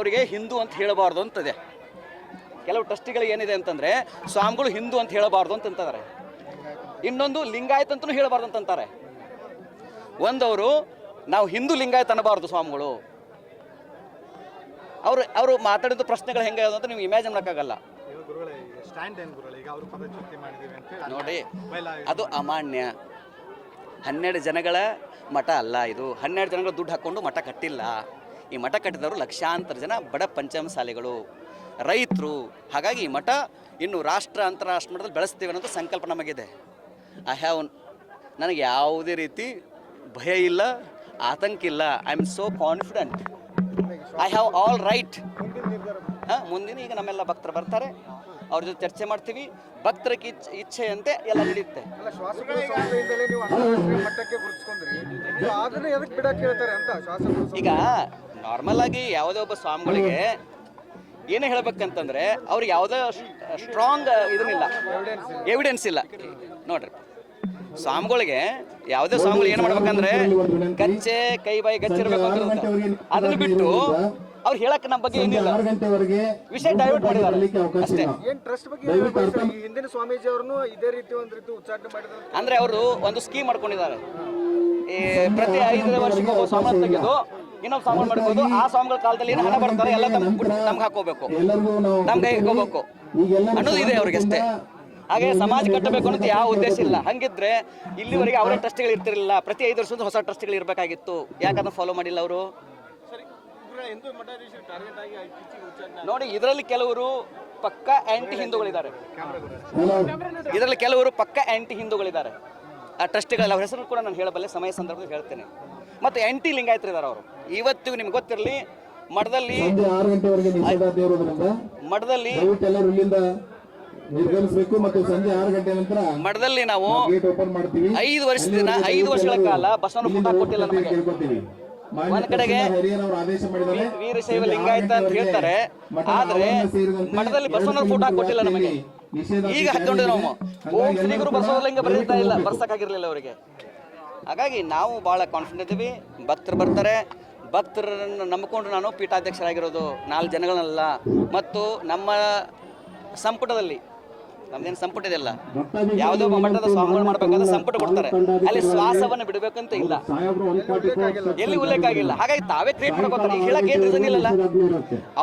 ಅವರಿಗೆ ಹಿಂದೂ ಅಂತ ಹೇಳಬಾರ್ದು ಅಂತದೆ. ಕೆಲವು ಟ್ರಸ್ಟಿಗಳಿಗೆ ಏನಿದೆ ಅಂತಂದರೆ ಸ್ವಾಮಿಗಳು ಹಿಂದೂ ಅಂತ ಹೇಳಬಾರ್ದು ಅಂತಂತಾರೆ. ಇನ್ನೊಂದು ಲಿಂಗಾಯತ್ ಅಂತಲೂ ಹೇಳಬಾರ್ದು ಅಂತಂತಾರೆ. ಒಂದವರು ನಾವು ಹಿಂದೂ ಲಿಂಗಾಯತ್ ಅನ್ನಬಾರ್ದು ಸ್ವಾಮಿಗಳು. ಅವರು ಮಾತಾಡಿದ ಪ್ರಶ್ನೆಗಳು ಹೆಂಗೆ ಅಂತ ನೀವು ಇಮ್ಯಾಜಿನ್ ಮಾಡೋಕ್ಕಾಗಲ್ಲ ನೋಡಿ. ಅದು ಅಮಾನ್ಯ. 12 ಜನಗಳ ಮಠ ಅಲ್ಲ ಇದು. 12 ಜನಗಳ ದುಡ್ಡು ಹಾಕ್ಕೊಂಡು ಮಠ ಕಟ್ಟಿಲ್ಲ. ಈ ಮಠ ಕಟ್ಟಿದವರು ಲಕ್ಷಾಂತರ ಜನ ಬಡ ಪಂಚಮಸಾಲಿಗಳು, ರೈತರು. ಹಾಗಾಗಿ ಈ ಮಠ ಇನ್ನು ರಾಷ್ಟ್ರ ಅಂತಾರಾಷ್ಟ್ರ ಮಟ್ಟದಲ್ಲಿ ಬೆಳೆಸ್ತೇವೆ ಅನ್ನೋದು ಸಂಕಲ್ಪ ನಮಗಿದೆ. ನನಗೆ ಯಾವುದೇ ರೀತಿ ಭಯ ಇಲ್ಲ, ಆತಂಕ ಇಲ್ಲ. I am so confident. I have all right. ಮುಂದಿನ ಈಗ ನಮ್ಮೆಲ್ಲ ಭಕ್ತರು ಬರ್ತಾರೆ, ಅವ್ರ ಜೊತೆ ಚರ್ಚೆ ಮಾಡ್ತೀವಿ. ಭಕ್ತರ ಇಚ್ಛೆಯಂತೆ ಎಲ್ಲ ನಡೆಯುತ್ತೆ. ಈಗ ನಾರ್ಮಲ್ ಆಗಿ ಯಾವುದೇ ಒಬ್ಬ ಸ್ವಾಮಿಗಳಿಗೆ ಏನೇ ಹೇಳ್ಬೇಕಂತಂದ್ರೆ ಅವ್ರಿಗೆ ಯಾವುದೇ ಸ್ಟ್ರಾಂಗ್ ಇದನ್ನಿಲ್ಲ, ಎವಿಡೆನ್ಸ್ ಇಲ್ಲ. ನೋಡ್ರಿ, ಸ್ವಾಮಿಗಳಿಗೆ ಯಾವುದೇ ಸ್ವಾಮಿಗಳು ಏನು ಮಾಡ್ಬೇಕಂದ್ರೆ ಗಚ್ಚೆ ಕೈ ಬಾಯಿ ಗಚ್ಚಿರ್ಬೇಕು ಅಂತ, ಅದನ್ನ ಬಿಟ್ಟು ಅವ್ರು ಹೇಳಕ್ ನಮ್ಮ ಬಗ್ಗೆ ಏನಿಲ್ಲ, ವಿಷಯ ಡೈವರ್ಟ್ ಮಾಡಿದ್ದಾರೆ ಅಷ್ಟೇ. ಅಂದ್ರೆ ಅವರು ಒಂದು ಸ್ಕೀಮ್ ಮಾಡ್ಕೊಂಡಿದ್ದಾರೆ. ಈ ಪ್ರತಿ 5 ವರ್ಷಕ್ಕೆ ಒಬ್ಬ ಸ್ವಾಮಿ ತೆಗೆದು ಇನ್ನೊಂದು ಸ್ವಾಮಿ ಮಾಡ್ಬೋದು. ಆ ಸ್ವಾಮಿಗಳ ಕಾಲದಲ್ಲಿ ಏನು ಹಣ ಬರ್ತಾರೆ ಎಲ್ಲ ನಮ್ಗೆ ಹಾಕೋಬೇಕು, ನಮ್ ಕೈ ಹಾಕೋಬೇಕು ಅನ್ನೋದು ಇದೆ ಅವ್ರಿಗೆ ಅಷ್ಟೇ. ಹಾಗೆ ಸಮಾಜ ಕಟ್ಟಬೇಕು ಅನ್ನೋದು ಯಾವ ಉದ್ದೇಶ ಇಲ್ಲ. ಹಂಗಿದ್ರೆ ಇಲ್ಲಿವರೆಗೆ ಅವರೇ ಟ್ರಸ್ಟ್ಗಳು ಇರ್ತಿರಲಿಲ್ಲ. ಪ್ರತಿ 5 ವರ್ಷದ ಹೊಸ ಟ್ರಸ್ಟ್ಗಳು ಇರಬೇಕಾಗಿತ್ತು. ಯಾಕಂದ್ರೆ ಫಾಲೋ ಮಾಡಿಲ್ಲ ಅವರು. ನೋಡಿ, ಇದರಲ್ಲಿ ಕೆಲವರು ಪಕ್ಕ ಆಂಟಿ ಹಿಂದೂಗಳಿದ್ದಾರೆ. ಆ ಟ್ರಸ್ಟಿಗಳಲ್ಲಿ ಅವ್ರ ಹೆಸರು ಕೂಡ ನಾನು ಹೇಳಬಲ್ಲೆ, ಸಮಯ ಸಂದರ್ಭದಲ್ಲಿ ಹೇಳ್ತೇನೆ. ಮತ್ತು ಆಂಟಿ ಲಿಂಗಾಯತರಿದ್ದಾರೆ ಅವರು. ಇವತ್ತಿಗೂ ನಿಮ್ಗೆ ಗೊತ್ತಿರಲಿ, ಮಠದಲ್ಲಿ ಮಠದಲ್ಲಿ ನಾವು 5 ವರ್ಷಗಳ ಕಾಲ ಬಸವನ ಫೋಟೋ ಕೊಟ್ಟಿಲ್ಲ ನಮಗೆ. ಒಂದ್ ಕಡೆಗೆ ವೀರಶೈವ ಲಿಂಗಾಯತ ಅಂತ ಹೇಳ್ತಾರೆ, ಆದ್ರೆ ಮಠದಲ್ಲಿ ಬಸವನ ಫೋಟೋ ಕೊಟ್ಟಿಲ್ಲ ನಮಗೆ. ಈಗ ಹಾಕೊಂಡಿದ್ದೆ ನಾವು. ಓಂ ಶ್ರೀ ಗುರು ಬಸವಲಿಂಗ ಬರೀತಾ ಇಲ್ಲ, ಬರ್ಸಕ್ಕಾಗಿರ್ಲಿಲ್ಲ ಅವರಿಗೆ. ಹಾಗಾಗಿ ನಾವು ಬಹಳ ಕಾನ್ಫಿಡೆಂಟ್ ಇದ್ದೀವಿ. ಭಕ್ತರು ಬರ್ತಾರೆ. ಭಕ್ತರನ್ನು ನಂಬಿಕೊಂಡು ನಾನು ಪೀಠಾಧ್ಯಕ್ಷರಾಗಿರೋದು 4 ಜನಗಳನ್ನಲ್ಲ. ಮತ್ತು ನಮ್ಮ ಸಂಪುಟದಲ್ಲಿ, ನಮ್ದೇನು ಸಂಪುಟ ಇದೆಯಲ್ಲ, ಯಾವುದೋ ಒಬ್ಬ ಮಟ್ಟದ ಸ್ವಾಮಿಗಳು ಮಾಡ್ಬೇಕಂದ್ರೆ ಸಂಪುಟ ಕೊಡ್ತಾರೆ. ಅಲ್ಲಿ ಶ್ವಾಸವನ್ನು ಬಿಡಬೇಕಂತ ಇಲ್ಲ, ಎಲ್ಲಿ ಉಲ್ಲೇಖ ಆಗಿಲ್ಲ. ಹಾಗಾಗಿ ತಾವೇ ಕ್ರಿಯೇಟ್ ಮಾಡ್ಕೋತಾರೆ. ಈಗ ಹೇಳಕ್ ಏನ್ ರೀಸನ್ ಇಲ್ಲಲ್ಲ.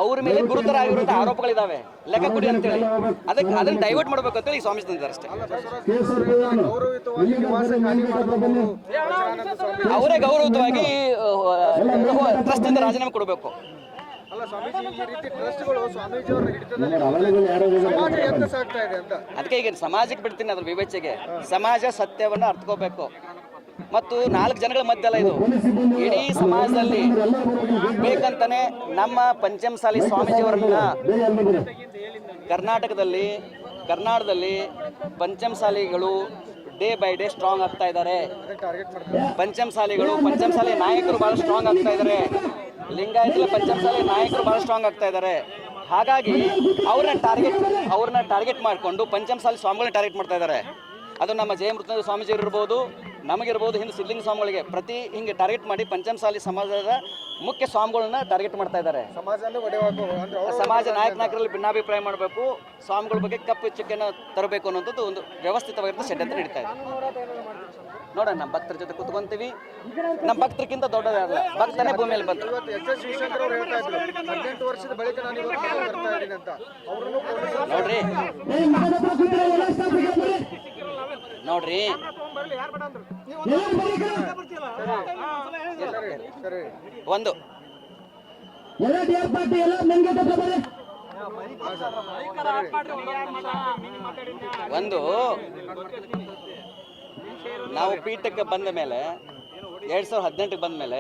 ಅವ್ರ ಮೇಲೆ ಗುರುತರ ಆಗಿರುವಂತ ಆರೋಪಗಳಿದಾವೆ, ಲೆಕ್ಕ ಕೊಡಿ ಅಂತೇಳಿ. ಅದನ್ನ ಡೈವರ್ಟ್ ಮಾಡ್ಬೇಕು ಅಂತೇಳಿ ಸ್ವಾಮಿ ತಂದಿದ್ದಾರೆ ಅಷ್ಟೇ. ಅವರೇ ಗೌರವಯುತವಾಗಿ ಟ್ರಸ್ಟ್ ಇಂದ ರಾಜೀನಾಮೆ ಕೊಡಬೇಕು. ಅದಕ್ಕೆ ಈಗ ಸಮಾಜಕ್ಕೆ ಬಿಡ್ತೀನಿ, ಅದ್ರ ವಿವೇಚನೆಗೆ. ಸಮಾಜ ಸತ್ಯವನ್ನು ಅರ್ಥಕೋಬೇಕು. ಮತ್ತು 4 ಜನಗಳ ಮಧ್ಯ ಅಲ್ಲ ಇದು, ಇಡೀ ಸಮಾಜದಲ್ಲಿ ಬೇಕಂತಾನೆ ನಮ್ಮ ಪಂಚಮಸಾಲಿ ಸ್ವಾಮೀಜಿಯವರನ್ನ ಕರ್ನಾಟಕದಲ್ಲಿ ಪಂಚಮಸಾಲಿಗಳು ಡೇ ಬೈ ಡೇ ಸ್ಟ್ರಾಂಗ್ ಆಗ್ತಾ ಇದ್ದಾರೆ. ಪಂಚಮಸಾಲಿ ನಾಯಕರು ಬಹಳ ಸ್ಟ್ರಾಂಗ್ ಆಗ್ತಾ ಇದ್ದಾರೆ. ಲಿಂಗಾಯತ ಪಂಚಮಸಾಲಿ ನಾಯಕರು ಬಹಳ ಸ್ಟ್ರಾಂಗ್ ಆಗ್ತಾ ಇದ್ದಾರೆ. ಹಾಗಾಗಿ ಅವ್ರನ್ನ ಟಾರ್ಗೆಟ್ ಮಾಡಿಕೊಂಡು ಪಂಚಮಸಾಲಿ ಸ್ವಾಮಿಗಳನ್ನ ಟಾರ್ಗೆಟ್ ಮಾಡ್ತಾ ಇದ್ದಾರೆ. ಅದು ನಮ್ಮ ಜಯಮೃತ ಸ್ವಾಮೀಜಿ ಇರ್ಬೋದು, ನಮಗಿರ್ಬೋದು, ಹಿಂದೆ ಸಿದ್ಧಲಿಂಗ ಸ್ವಾಮಿಗಳಿಗೆ ಪ್ರತಿ ಹಿಂಗೆ ಟಾರ್ಗೆಟ್ ಮಾಡಿ ಪಂಚಮಸಾಲಿ ಸಮಾಜದ ಮುಖ್ಯ ಸ್ವಾಮಿಗಳನ್ನ ಟಾರ್ಗೆಟ್ ಮಾಡ್ತಾ ಇದ್ದಾರೆ. ಸಮಾಜ ನಾಯಕರಲ್ಲಿ ಭಿನ್ನಾಭಿಪ್ರಾಯ ಮಾಡಬೇಕು, ಸ್ವಾಮಿಗಳ ಬಗ್ಗೆ ಕಪ್ಪು ಚುಕ್ಕೆಯನ್ನು ತರಬೇಕು ಅನ್ನೋಂಥದ್ದು ಒಂದು ವ್ಯವಸ್ಥಿತವಾಗಿರೋ ಷಡ್ಯಂತ್ರ ನಡೀತಾ ಇದೆ. ನೋಡೋಣ, ನಮ್ಮ ಭಕ್ತರ ಜೊತೆ ಕುತ್ಕೊಂತೀವಿ. ನಮ್ಮ ಭಕ್ತರಿಗಿಂತ ದೊಡ್ಡದಲ್ಲ, ಭಕ್ತನೇ ಭೂಮಿಯಲ್ಲಿ ಬಂತು. ನೋಡ್ರಿ ಒಂದು ನಾವು ಪೀಠಕ್ಕೆ ಬಂದ ಮೇಲೆ 2018 ಬಂದ ಮೇಲೆ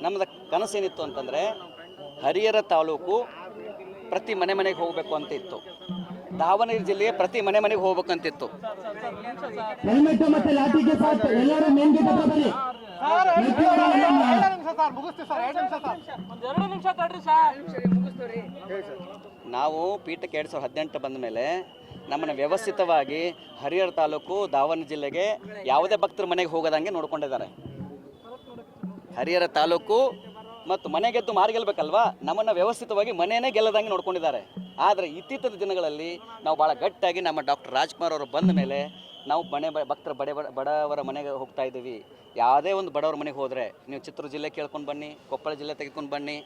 ನಮ್ಮದ ಕನಸೇನಿತ್ತು ಅಂತಂದ್ರೆ ಹರಿಹರ ತಾಲೂಕು ಪ್ರತಿ ಮನೆಗೆ ಹೋಗ್ಬೇಕು ಅಂತ ಇತ್ತು. ದಾವಣಗೆರೆ ಜಿಲ್ಲೆಗೆ ಪ್ರತಿ ಮನೆಗೆ ಹೋಗ್ಬೇಕಂತಿತ್ತು. ನಾವು ಪೀಠಕ್ಕೆ 2018 ಬಂದ ಮೇಲೆ ನಮ್ಮನ್ನು ವ್ಯವಸ್ಥಿತವಾಗಿ ಹರಿಹರ ತಾಲೂಕು ದಾವಣಗೆರೆ ಜಿಲ್ಲೆಗೆ ಯಾವುದೇ ಭಕ್ತರ ಮನೆಗೆ ಹೋಗೋದಂಗೆ ನೋಡ್ಕೊಂಡಿದ್ದಾರೆ. ಹರಿಹರ ತಾಲೂಕು ಮತ್ತು ಮನೆ ಗೆದ್ದು ಮಾರು ಗೆಲ್ಲಬೇಕಲ್ವಾ, ನಮ್ಮನ್ನು ವ್ಯವಸ್ಥಿತವಾಗಿ ಮನೆಯೇ ಗೆಲ್ಲದಂಗೆ ನೋಡ್ಕೊಂಡಿದ್ದಾರೆ. ಆದರೆ ಇತ್ತೀಚಿನ ದಿನಗಳಲ್ಲಿ ನಾವು ಭಾಳ ಗಟ್ಟಿಯಾಗಿ ನಮ್ಮ ಡಾಕ್ಟರ್ ರಾಜ್ಕುಮಾರ್ ಅವರು ಬಂದ ಮೇಲೆ ನಾವು ಭಕ್ತರ ಬಡವರ ಮನೆಗೆ ಹೋಗ್ತಾ ಇದ್ದೀವಿ. ಯಾವುದೇ ಒಂದು ಬಡವರ ಮನೆಗೆ ಹೋದರೆ ನೀವು ಚಿತ್ರದುರ್ಗ ಜಿಲ್ಲೆ ಕೇಳ್ಕೊಂಡು ಬನ್ನಿ, ಕೊಪ್ಪಳ ಜಿಲ್ಲೆ ತೆಗೆದುಕೊಂಡು ಬನ್ನಿ,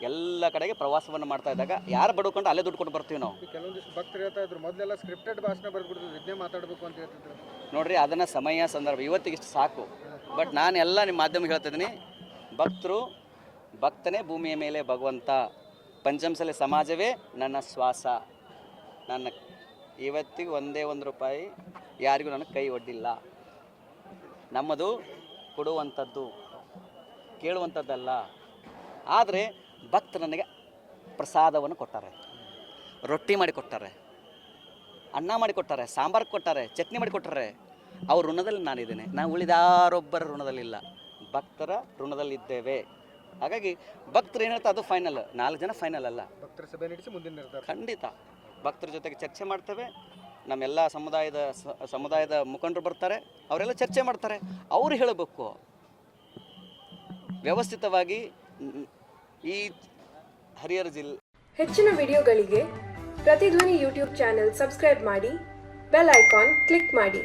ಎಲ್ಲ ಕಡೆಗೆ ಪ್ರವಾಸವನ್ನು ಮಾಡ್ತಾ ಇದ್ದಾಗ ಯಾರು ಬಡ್ಕೊಂಡು ಅಲ್ಲೇ ದುಡ್ಡು ಕೊಟ್ಟು ಬರ್ತೀವಿ ನಾವು. ಕೆಲವೊಂದಿಷ್ಟು ಭಕ್ತರು ಹೇಳ್ತಾ ಇದ್ರು ಮೊದಲೆಲ್ಲ ಸ್ಕ್ರಿಪ್ಟೆಡ್ ಭಾಷಣ ಬರೆದ್ಬಿಡ್ತಿದ್ರು, ಇದನ್ನೇ ಮಾತಾಡಬೇಕು ಅಂತ ಹೇಳ್ತಿದ್ರು. ನೋಡ್ರಿ, ಅದನ್ನು ಸಮಯ ಸಂದರ್ಭ ಇವತ್ತಿಗೆ ಇಷ್ಟು ಸಾಕು. ಬಟ್ ನಾನು ಎಲ್ಲ ನಿಮ್ಮ ಮಾಧ್ಯಮ ಹೇಳ್ತಿದ್ದೀನಿ, ಭಕ್ತನೇ ಭೂಮಿಯ ಮೇಲೆ ಭಗವಂತ, ಪಂಚಮಸಾಲಿ ಸಮಾಜವೇ ನನ್ನ ಶ್ವಾಸ. ನನ್ನ ಇವತ್ತಿಗೆ ಒಂದೇ ₹1 ಯಾರಿಗೂ ನನಗೆ ಕೈ ಒಡ್ಡಿಲ್ಲ. ನಮ್ಮದು ಕೊಡುವಂಥದ್ದು, ಕೇಳುವಂಥದ್ದಲ್ಲ. ಆದರೆ ಭಕ್ತರು ನನಗೆ ಪ್ರಸಾದವನ್ನು ಕೊಟ್ಟಾರೆ, ರೊಟ್ಟಿ ಮಾಡಿ ಕೊಟ್ಟಾರೆ, ಅನ್ನ ಮಾಡಿ ಕೊಟ್ಟಾರೆ, ಸಾಂಬಾರು ಕೊಟ್ಟಾರೆ, ಚಟ್ನಿ ಮಾಡಿ ಕೊಟ್ಟಾರೆ. ಅವ್ರ ಋಣದಲ್ಲಿ ನಾನಿದ್ದೇನೆ. ನಾವು ಉಳಿದಾರೊಬ್ಬರ ಋಣದಲ್ಲಿಲ್ಲ, ಭಕ್ತರ ಋಣದಲ್ಲಿದ್ದೇವೆ. ಹಾಗಾಗಿ ಭಕ್ತರು ಏನು ಹೇಳ್ತಾರೆ ಅದು ಫೈನಲ್, 4 ಜನ ಫೈನಲ್ ಅಲ್ಲ. ಭಕ್ತರ ಸಭೆ ನಡೆಸಿ ಮುಂದಿನ ನಿರ್ಧಾರ ಖಂಡಿತ ಭಕ್ತರ ಜೊತೆಗೆ ಚರ್ಚೆ ಮಾಡ್ತೇವೆ. ನಮ್ಮೆಲ್ಲ ಸಮುದಾಯದ ಮುಖಂಡರು ಬರ್ತಾರೆ, ಅವರೆಲ್ಲ ಚರ್ಚೆ ಮಾಡ್ತಾರೆ. ಅವರು ಹೇಳಬೇಕು ವ್ಯವಸ್ಥಿತವಾಗಿ. ಈ ಹರಿಹರ ಜಿಲ್ಲೆ ಹೆಚ್ಚಿನ ವಿಡಿಯೋಗಳಿಗೆ ಪ್ರತಿಧ್ವನಿ ಯೂಟ್ಯೂಬ್ ಚಾನೆಲ್ ಸಬ್ಸ್ಕ್ರೈಬ್ ಮಾಡಿ, ಬೆಲ್ ಐಕಾನ್ ಕ್ಲಿಕ್ ಮಾಡಿ.